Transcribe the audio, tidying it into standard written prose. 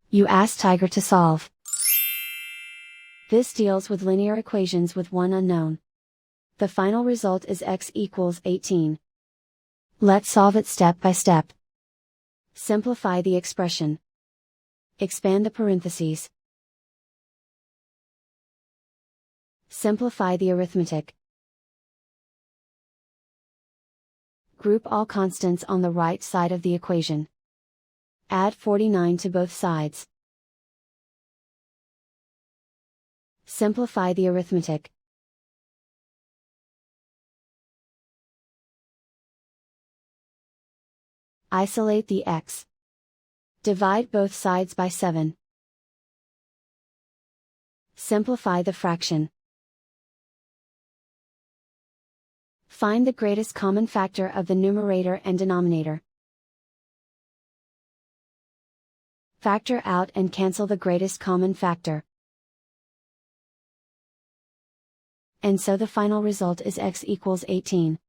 You ask Tiger to solve. This deals with linear equations with one unknown. The final result is x equals 18. Let's solve it step by step. Simplify the expression. Expand the parentheses. Simplify the arithmetic. Group all constants on the right side of the equation. Add 49 to both sides. Simplify the arithmetic. Isolate the x. Divide both sides by 7. Simplify the fraction. Find the greatest common factor of the numerator and denominator. Factor out and cancel the greatest common factor. And so the final result is x equals 18.